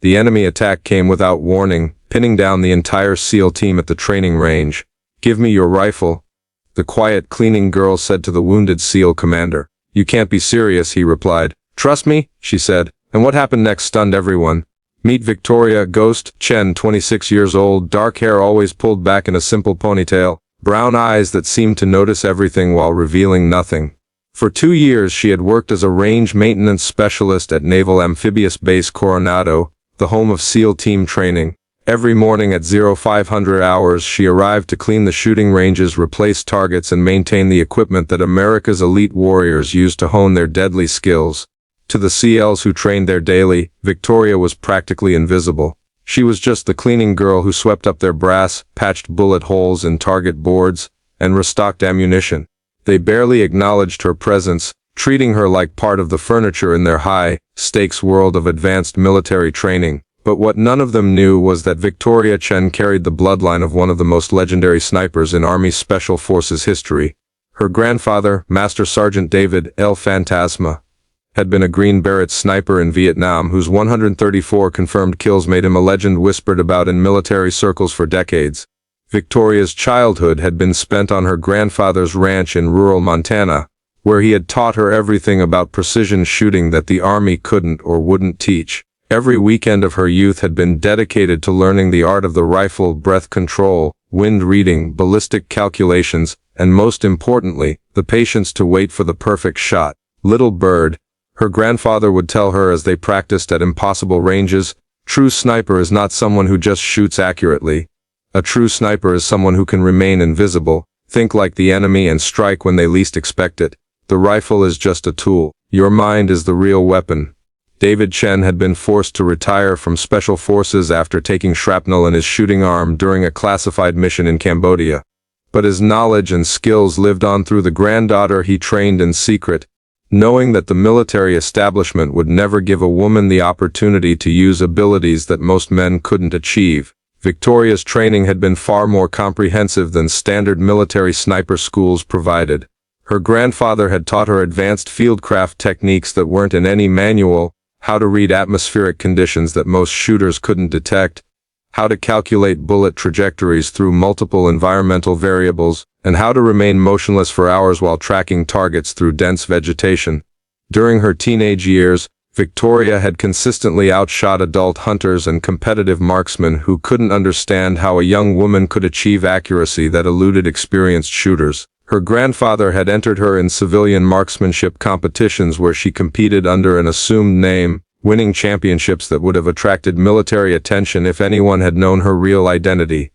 The enemy attack came without warning, pinning down the entire SEAL team at the training range. "Give me your rifle," the quiet cleaning girl said to the wounded SEAL commander. "You can't be serious," he replied. "Trust me," she said, and what happened next stunned everyone. Meet Victoria Ghost Chen, 26 years old, dark hair always pulled back in a simple ponytail, brown eyes that seemed to notice everything while revealing nothing. For 2 years she had worked as a range maintenance specialist at Naval Amphibious Base Coronado, the home of SEAL team training. Every morning at 0500 hours she arrived to clean the shooting ranges, replace targets, and maintain the equipment that America's elite warriors used to hone their deadly skills. To the SEALs who trained there daily, Victoria was practically invisible. She was just the cleaning girl who swept up their brass, patched bullet holes in target boards, and restocked ammunition. They barely acknowledged her presence, treating her like part of the furniture in their high-stakes world of advanced military training. But what none of them knew was that Victoria Chen carried the bloodline of one of the most legendary snipers in Army Special Forces history. Her grandfather, Master Sergeant David El Fantasma, had been a Green Beret sniper in Vietnam whose 134 confirmed kills made him a legend whispered about in military circles for decades. Victoria's childhood had been spent on her grandfather's ranch in rural Montana, where he had taught her everything about precision shooting that the Army couldn't or wouldn't teach. Every weekend of her youth had been dedicated to learning the art of the rifle, breath control, wind reading, ballistic calculations, and most importantly, the patience to wait for the perfect shot. "Little bird," her grandfather would tell her as they practiced at impossible ranges, "true sniper is not someone who just shoots accurately. A true sniper is someone who can remain invisible, think like the enemy, and strike when they least expect it. The rifle is just a tool. Your mind is the real weapon." David Chen had been forced to retire from Special Forces after taking shrapnel in his shooting arm during a classified mission in Cambodia. But his knowledge and skills lived on through the granddaughter he trained in secret. Knowing that the military establishment would never give a woman the opportunity to use abilities that most men couldn't achieve, Victoria's training had been far more comprehensive than standard military sniper schools provided. Her grandfather had taught her advanced fieldcraft techniques that weren't in any manual, how to read atmospheric conditions that most shooters couldn't detect, how to calculate bullet trajectories through multiple environmental variables, and how to remain motionless for hours while tracking targets through dense vegetation. During her teenage years, Victoria had consistently outshot adult hunters and competitive marksmen who couldn't understand how a young woman could achieve accuracy that eluded experienced shooters. Her grandfather had entered her in civilian marksmanship competitions where she competed under an assumed name, winning championships that would have attracted military attention if anyone had known her real identity.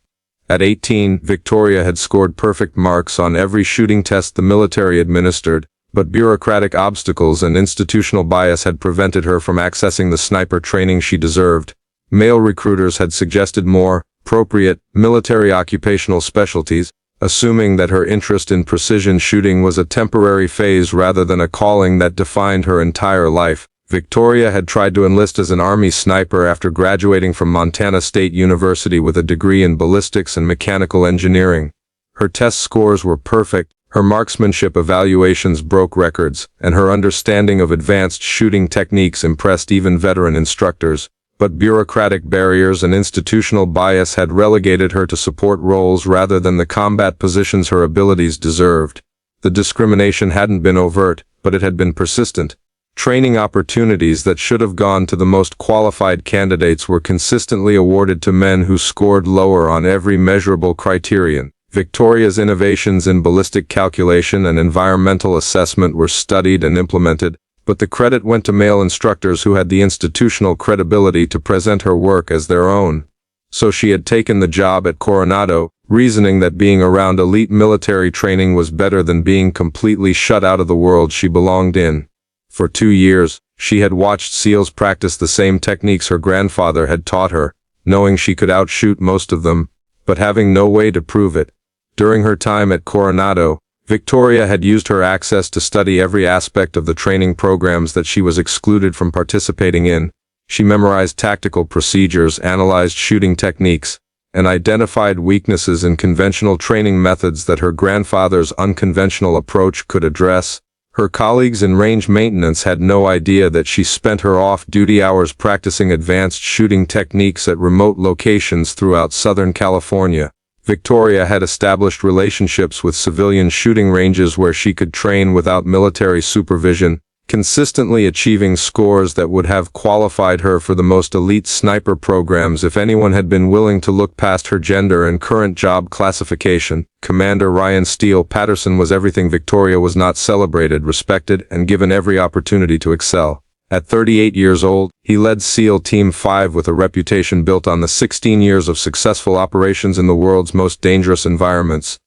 At 18, Victoria had scored perfect marks on every shooting test the military administered, but bureaucratic obstacles and institutional bias had prevented her from accessing the sniper training she deserved. Male recruiters had suggested more appropriate military occupational specialties, assuming that her interest in precision shooting was a temporary phase rather than a calling that defined her entire life. Victoria had tried to enlist as an Army sniper after graduating from Montana State University with a degree in ballistics and mechanical engineering. Her test scores were perfect, her marksmanship evaluations broke records, and her understanding of advanced shooting techniques impressed even veteran instructors. But bureaucratic barriers and institutional bias had relegated her to support roles rather than the combat positions her abilities deserved. The discrimination hadn't been overt, but it had been persistent. Training opportunities that should have gone to the most qualified candidates were consistently awarded to men who scored lower on every measurable criterion. Victoria's innovations in ballistic calculation and environmental assessment were studied and implemented, but the credit went to male instructors who had the institutional credibility to present her work as their own. So she had taken the job at Coronado, reasoning that being around elite military training was better than being completely shut out of the world she belonged in. For 2 years, she had watched SEALs practice the same techniques her grandfather had taught her, knowing she could outshoot most of them, but having no way to prove it. During her time at Coronado, Victoria had used her access to study every aspect of the training programs that she was excluded from participating in. She memorized tactical procedures, analyzed shooting techniques, and identified weaknesses in conventional training methods that her grandfather's unconventional approach could address. Her colleagues in range maintenance had no idea that she spent her off-duty hours practicing advanced shooting techniques at remote locations throughout Southern California. Victoria had established relationships with civilian shooting ranges where she could train without military supervision, consistently achieving scores that would have qualified her for the most elite sniper programs if anyone had been willing to look past her gender and current job classification. Commander Ryan Steele Patterson was everything Victoria was not: celebrated, respected, and given every opportunity to excel. At 38 years old, he led SEAL Team 5 with a reputation built on the 16 years of successful operations in the world's most dangerous environments.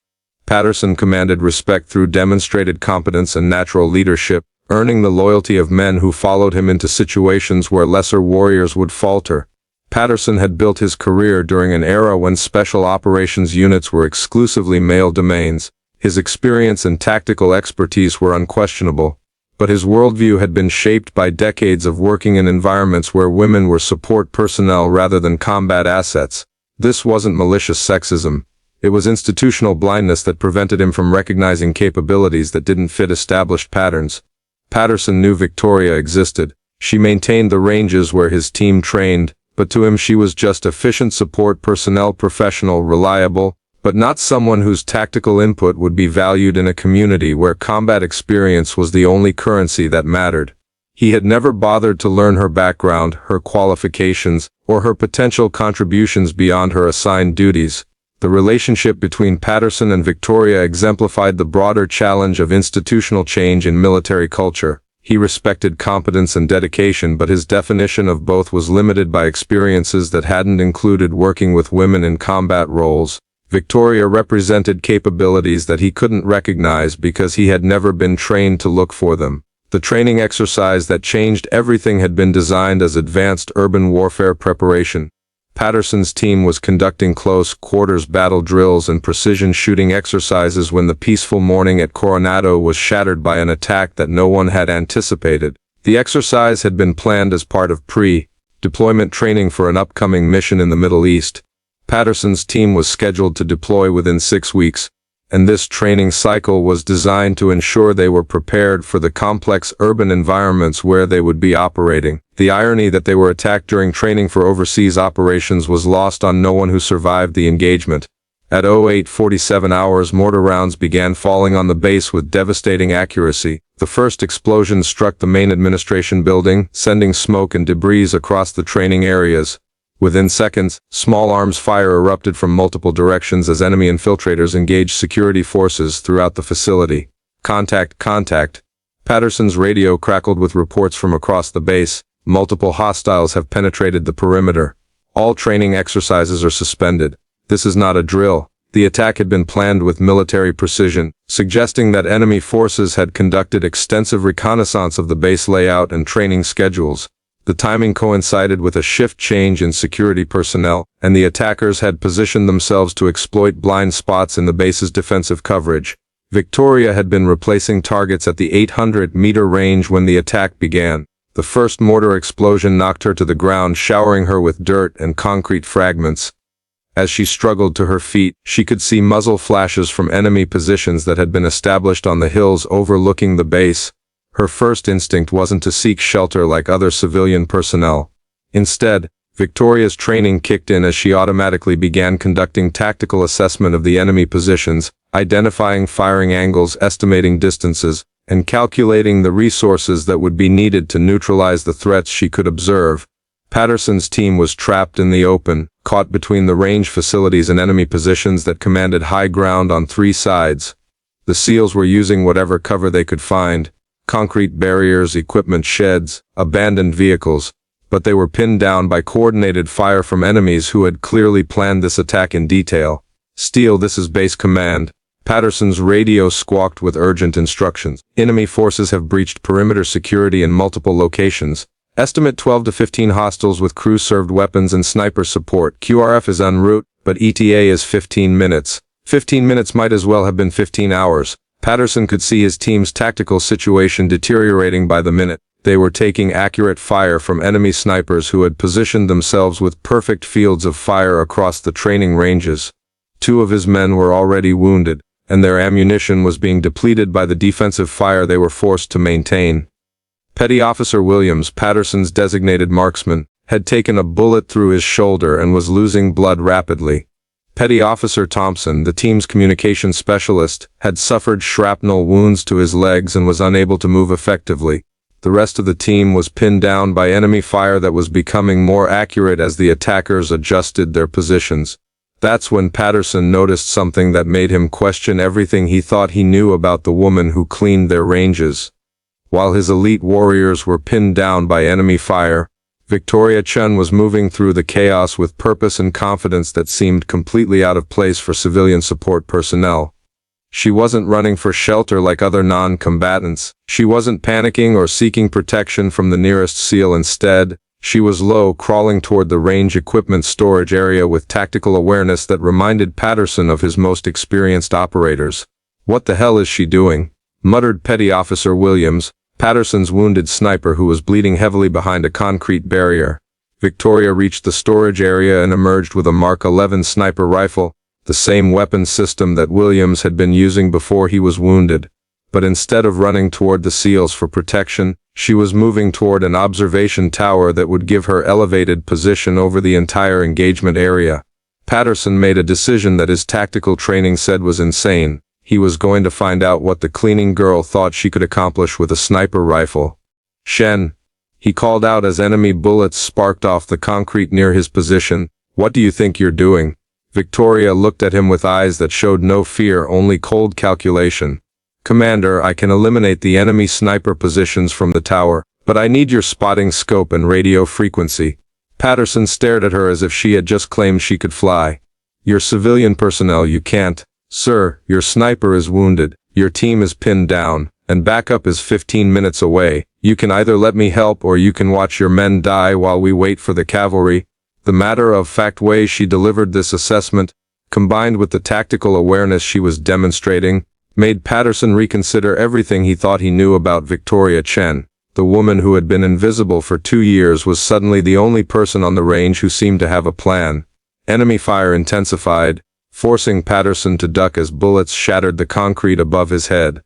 Patterson commanded respect through demonstrated competence and natural leadership, earning the loyalty of men who followed him into situations where lesser warriors would falter. Patterson had built his career during an era when special operations units were exclusively male domains. His experience and tactical expertise were unquestionable, but his worldview had been shaped by decades of working in environments where women were support personnel rather than combat assets. This wasn't malicious sexism. It was institutional blindness that prevented him from recognizing capabilities that didn't fit established patterns. Patterson knew Victoria existed. She maintained the ranges where his team trained, but to him she was just efficient support personnel, professional, reliable, but not someone whose tactical input would be valued in a community where combat experience was the only currency that mattered. He had never bothered to learn her background, her qualifications, or her potential contributions beyond her assigned duties. The relationship between Patterson and Victoria exemplified the broader challenge of institutional change in military culture. He respected competence and dedication, but his definition of both was limited by experiences that hadn't included working with women in combat roles. Victoria represented capabilities that he couldn't recognize because he had never been trained to look for them. The training exercise that changed everything had been designed as advanced urban warfare preparation. Patterson's team was conducting close quarters battle drills and precision shooting exercises when the peaceful morning at Coronado was shattered by an attack that no one had anticipated. The exercise had been planned as part of pre-deployment training for an upcoming mission in the Middle East. Patterson's team was scheduled to deploy within 6 weeks, and this training cycle was designed to ensure they were prepared for the complex urban environments where they would be operating. The irony that they were attacked during training for overseas operations was lost on no one who survived the engagement. At 08:47 hours, mortar rounds began falling on the base with devastating accuracy. The first explosion struck the main administration building, sending smoke and debris across the training areas. Within seconds, small arms fire erupted from multiple directions as enemy infiltrators engaged security forces throughout the facility. Contact, contact. Patterson's radio crackled with reports from across the base. Multiple hostiles have penetrated the perimeter. All training exercises are suspended. This is not a drill. The attack had been planned with military precision, suggesting that enemy forces had conducted extensive reconnaissance of the base layout and training schedules. The timing coincided with a shift change in security personnel, and the attackers had positioned themselves to exploit blind spots in the base's defensive coverage. Victoria had been replacing targets at the 800-meter range when the attack began. The first mortar explosion knocked her to the ground, showering her with dirt and concrete fragments. As she struggled to her feet, she could see muzzle flashes from enemy positions that had been established on the hills overlooking the base. Her first instinct wasn't to seek shelter like other civilian personnel. Instead, Victoria's training kicked in as she automatically began conducting tactical assessment of the enemy positions, identifying firing angles, estimating distances, and calculating the resources that would be needed to neutralize the threats she could observe. Patterson's team was trapped in the open, caught between the range facilities and enemy positions that commanded high ground on 3 sides. The SEALs were using whatever cover they could find: concrete barriers, equipment sheds, abandoned vehicles, but they were pinned down by coordinated fire from enemies who had clearly planned this attack in detail. "Steele, this is base command." Patterson's radio squawked with urgent instructions. "Enemy forces have breached perimeter security in multiple locations. Estimate 12 to 15 hostiles with crew-served weapons and sniper support. QRF is en route, but ETA is 15 minutes. 15 minutes might as well have been 15 hours. Patterson could see his team's tactical situation deteriorating by the minute. They were taking accurate fire from enemy snipers who had positioned themselves with perfect fields of fire across the training ranges. 2 of his men were already wounded, and their ammunition was being depleted by the defensive fire they were forced to maintain. Petty Officer Williams, Patterson's designated marksman, had taken a bullet through his shoulder and was losing blood rapidly. Petty Officer Thompson, the team's communications specialist, had suffered shrapnel wounds to his legs and was unable to move effectively. The rest of the team was pinned down by enemy fire that was becoming more accurate as the attackers adjusted their positions. That's when Patterson noticed something that made him question everything he thought he knew about the woman who cleaned their ranges. While his elite warriors were pinned down by enemy fire, Victoria Chen was moving through the chaos with purpose and confidence that seemed completely out of place for civilian support personnel. She wasn't running for shelter like other non-combatants. She wasn't panicking or seeking protection from the nearest SEAL. Instead, she was low, crawling toward the range equipment storage area with tactical awareness that reminded Patterson of his most experienced operators. "What the hell is she doing?" muttered Petty Officer Williams, Patterson's wounded sniper who was bleeding heavily behind a concrete barrier. Victoria reached the storage area and emerged with a Mark 11 sniper rifle, the same weapon system that Williams had been using before he was wounded. But instead of running toward the SEALs for protection, she was moving toward an observation tower that would give her elevated position over the entire engagement area. Patterson made a decision that his tactical training said was insane. He was going to find out what the cleaning girl thought she could accomplish with a sniper rifle. "Shen," he called out as enemy bullets sparked off the concrete near his position, "what do you think you're doing?" Victoria looked at him with eyes that showed no fear, only cold calculation. "Commander, I can eliminate the enemy sniper positions from the tower, but I need your spotting scope and radio frequency." Patterson stared at her as if she had just claimed she could fly. "You're civilian personnel, you can't." "Sir, your sniper is wounded, your team is pinned down, and backup is 15 minutes away. You can either let me help or you can watch your men die while we wait for the cavalry." The matter-of-fact way she delivered this assessment, combined with the tactical awareness she was demonstrating, made Patterson reconsider everything he thought he knew about Victoria Chen. The woman who had been invisible for 2 years was suddenly the only person on the range who seemed to have a plan. Enemy fire intensified, forcing Patterson to duck as bullets shattered the concrete above his head.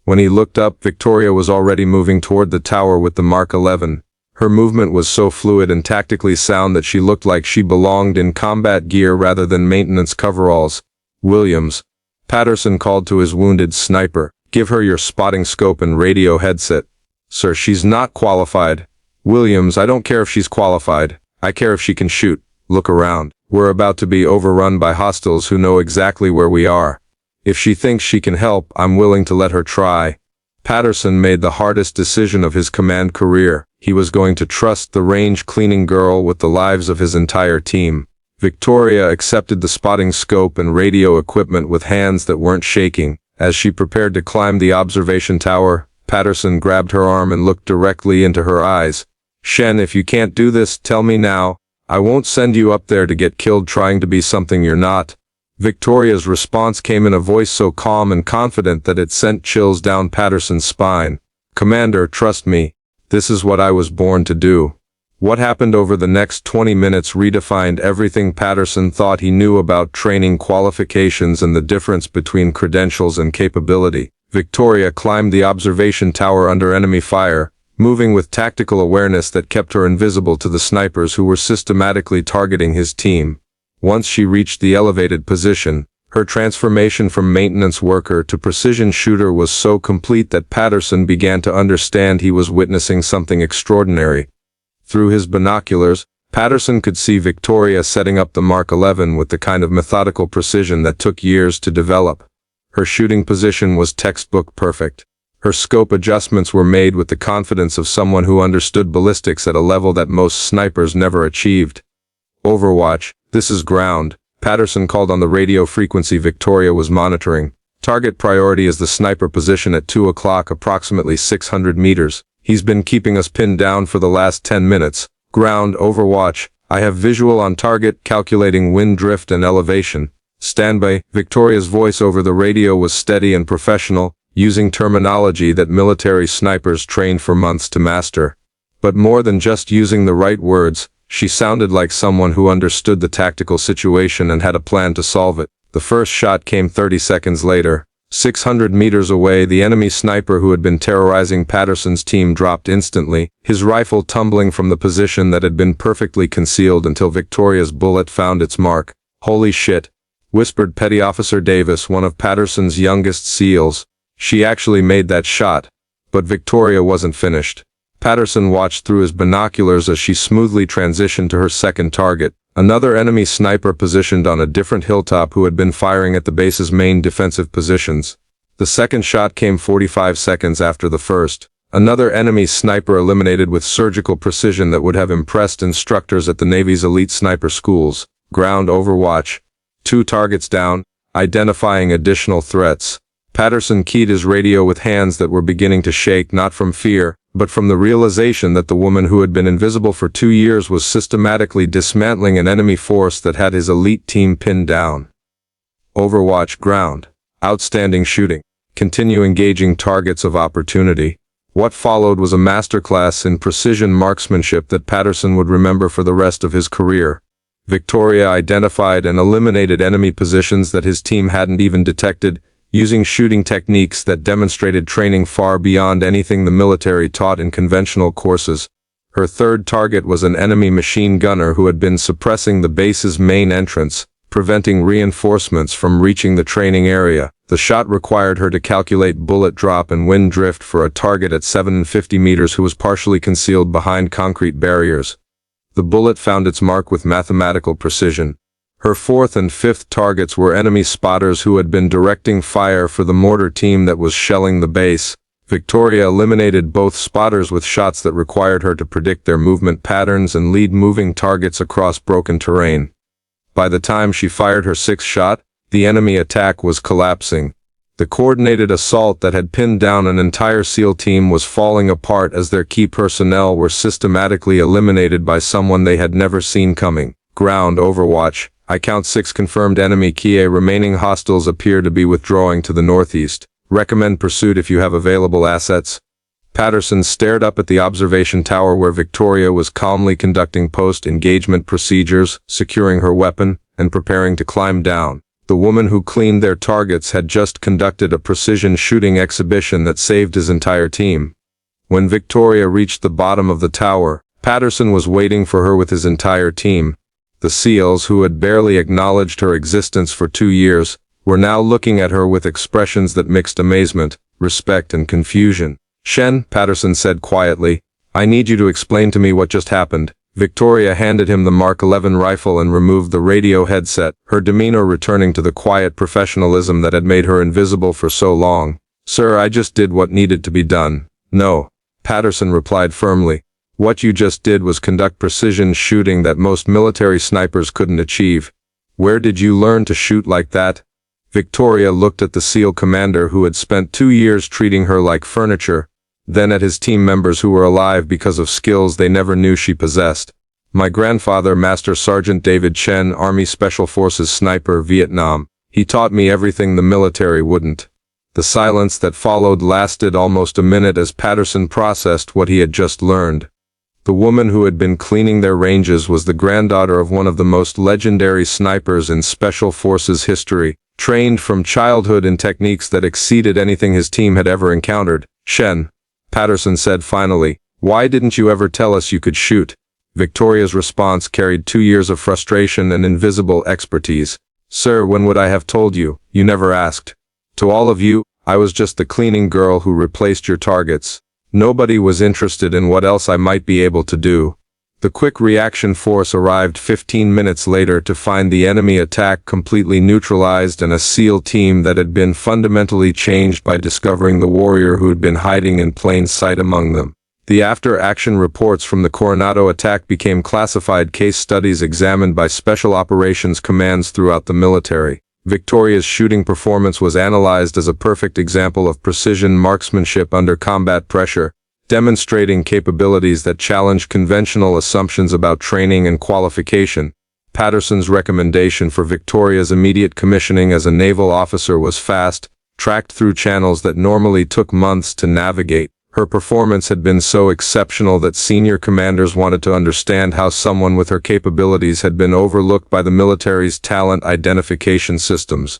When he looked up, Victoria was already moving toward the tower with the Mark 11. Her movement was so fluid and tactically sound that she looked like she belonged in combat gear rather than maintenance coveralls. "Williams," Patterson called to his wounded sniper, "give her your spotting scope and radio headset." "Sir, she's not qualified." "Williams, I don't care if she's qualified. I care if she can shoot. Look around. We're about to be overrun by hostiles who know exactly where we are. If she thinks she can help, I'm willing to let her try." Patterson made the hardest decision of his command career. He was going to trust the range cleaning girl with the lives of his entire team. Victoria accepted the spotting scope and radio equipment with hands that weren't shaking. As she prepared to climb the observation tower, Patterson grabbed her arm and looked directly into her eyes. "Shen, if you can't do this, tell me now. I won't send you up there to get killed trying to be something you're not." Victoria's response came in a voice so calm and confident that it sent chills down Patterson's spine. "Commander, trust me. This is what I was born to do." What happened over the next 20 minutes redefined everything Patterson thought he knew about training qualifications and the difference between credentials and capability. Victoria climbed the observation tower under enemy fire, moving with tactical awareness that kept her invisible to the snipers who were systematically targeting his team. Once she reached the elevated position, her transformation from maintenance worker to precision shooter was so complete that Patterson began to understand he was witnessing something extraordinary. Through his binoculars, Patterson could see Victoria setting up the Mark 11 with the kind of methodical precision that took years to develop. Her shooting position was textbook perfect. Her scope adjustments were made with the confidence of someone who understood ballistics at a level that most snipers never achieved. "Overwatch, this is ground," Patterson called on the radio frequency Victoria was monitoring. "Target priority is the sniper position at 2 o'clock, approximately 600 meters. He's been keeping us pinned down for the last 10 minutes. Ground, Overwatch. I have visual on target, calculating wind drift and elevation. Standby." Victoria's voice over the radio was steady and professional, using terminology that military snipers trained for months to master. But more than just using the right words, she sounded like someone who understood the tactical situation and had a plan to solve it. The first shot came 30 seconds later. 600 meters away, the enemy sniper who had been terrorizing Patterson's team dropped instantly, his rifle tumbling from the position that had been perfectly concealed until Victoria's bullet found its mark. "Holy shit," whispered Petty Officer Davis, one of Patterson's youngest SEALs. "She actually made that shot." But Victoria wasn't finished. Patterson watched through his binoculars as she smoothly transitioned to her second target, another enemy sniper positioned on a different hilltop who had been firing at the base's main defensive positions. The second shot came 45 seconds after the first. Another enemy sniper eliminated with surgical precision that would have impressed instructors at the Navy's elite sniper schools. Ground overwatch. 2 targets down, identifying additional threats. Patterson keyed his radio with hands that were beginning to shake, not from fear, but from the realization that the woman who had been invisible for 2 years was systematically dismantling an enemy force that had his elite team pinned down. Overwatch ground. Outstanding shooting. Continue engaging targets of opportunity. What followed was a masterclass in precision marksmanship that Patterson would remember for the rest of his career. Victoria identified and eliminated enemy positions that his team hadn't even detected, using shooting techniques that demonstrated training far beyond anything the military taught in conventional courses. Her third target was an enemy machine gunner who had been suppressing the base's main entrance, preventing reinforcements from reaching the training area. The shot required her to calculate bullet drop and wind drift for a target at 750 meters who was partially concealed behind concrete barriers. The bullet found its mark with mathematical precision. Her fourth and fifth targets were enemy spotters who had been directing fire for the mortar team that was shelling the base. Victoria eliminated both spotters with shots that required her to predict their movement patterns and lead moving targets across broken terrain. By the time she fired her sixth shot, the enemy attack was collapsing. The coordinated assault that had pinned down an entire SEAL team was falling apart as their key personnel were systematically eliminated by someone they had never seen coming. Ground overwatch. I count 6 confirmed enemy Kia remaining hostiles appear to be withdrawing to the northeast. Recommend pursuit if you have available assets. Patterson stared up at the observation tower where Victoria was calmly conducting post-engagement procedures, securing her weapon, and preparing to climb down. The woman who cleaned their targets had just conducted a precision shooting exhibition that saved his entire team. When Victoria reached the bottom of the tower, Patterson was waiting for her with his entire team. The SEALs, who had barely acknowledged her existence for 2 years, were now looking at her with expressions that mixed amazement, respect, and confusion. "Shen," Patterson said quietly, "I need you to explain to me what just happened." Victoria handed him the Mark 11 rifle and removed the radio headset, her demeanor returning to the quiet professionalism that had made her invisible for so long. "Sir, I just did what needed to be done." "No," Patterson replied firmly. "What you just did was conduct precision shooting that most military snipers couldn't achieve. Where did you learn to shoot like that?" Victoria looked at the SEAL commander who had spent 2 years treating her like furniture, then at his team members who were alive because of skills they never knew she possessed. "My grandfather, Master Sergeant David Chen, Army Special Forces sniper, Vietnam. He taught me everything the military wouldn't." The silence that followed lasted almost a minute as Patterson processed what he had just learned. The woman who had been cleaning their ranges was the granddaughter of one of the most legendary snipers in Special Forces history, trained from childhood in techniques that exceeded anything his team had ever encountered. "Shen," Patterson said finally, "why didn't you ever tell us you could shoot?" Victoria's response carried 2 years of frustration and invisible expertise. "Sir, when would I have told you? You never asked. To all of you, I was just the cleaning girl who replaced your targets. Nobody was interested in what else I might be able to do." The quick reaction force arrived 15 minutes later to find the enemy attack completely neutralized and a SEAL team that had been fundamentally changed by discovering the warrior who had been hiding in plain sight among them. The after-action reports from the Coronado attack became classified case studies examined by special operations commands throughout the military. Victoria's shooting performance was analyzed as a perfect example of precision marksmanship under combat pressure, demonstrating capabilities that challenged conventional assumptions about training and qualification. Patterson's recommendation for Victoria's immediate commissioning as a naval officer was fast, tracked through channels that normally took months to navigate. Her performance had been so exceptional that senior commanders wanted to understand how someone with her capabilities had been overlooked by the military's talent identification systems.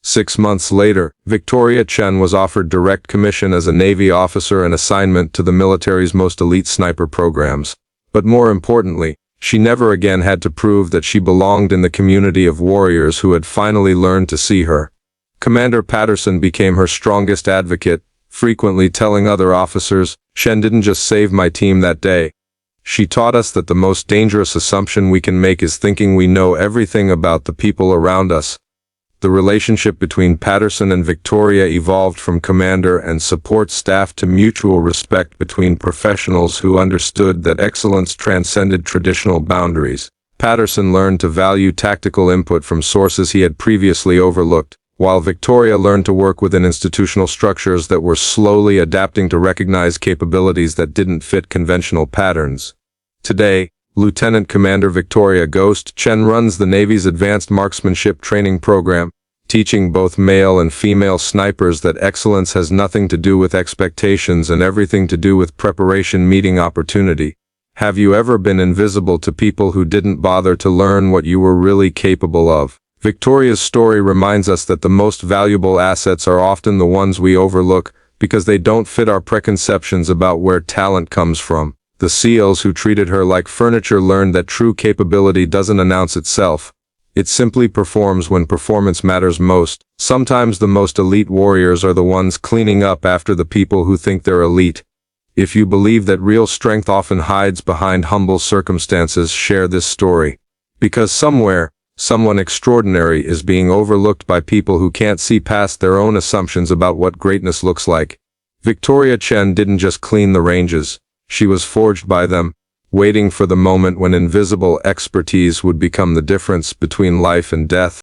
6 months later, Victoria Chen was offered direct commission as a Navy officer and assignment to the military's most elite sniper programs. But more importantly, she never again had to prove that she belonged in the community of warriors who had finally learned to see her. Commander Patterson became her strongest advocate, frequently telling other officers, "Chen didn't just save my team that day. She taught us that the most dangerous assumption we can make is thinking we know everything about the people around us." The relationship between Patterson and Victoria evolved from commander and support staff to mutual respect between professionals who understood that excellence transcended traditional boundaries. Patterson learned to value tactical input from sources he had previously overlooked, while Victoria learned to work within institutional structures that were slowly adapting to recognize capabilities that didn't fit conventional patterns. Today, Lieutenant Commander Victoria Ghost Chen runs the Navy's Advanced Marksmanship Training Program, teaching both male and female snipers that excellence has nothing to do with expectations and everything to do with preparation meeting opportunity. Have you ever been invisible to people who didn't bother to learn what you were really capable of? Victoria's story reminds us that the most valuable assets are often the ones we overlook because they don't fit our preconceptions about where talent comes from. The SEALs who treated her like furniture learned that true capability doesn't announce itself. It simply performs when performance matters most. Sometimes the most elite warriors are the ones cleaning up after the people who think they're elite. If you believe that real strength often hides behind humble circumstances, share this story. Because somewhere, someone extraordinary is being overlooked by people who can't see past their own assumptions about what greatness looks like. Victoria Chen didn't just clean the ranges. She was forged by them, waiting for the moment when invisible expertise would become the difference between life and death.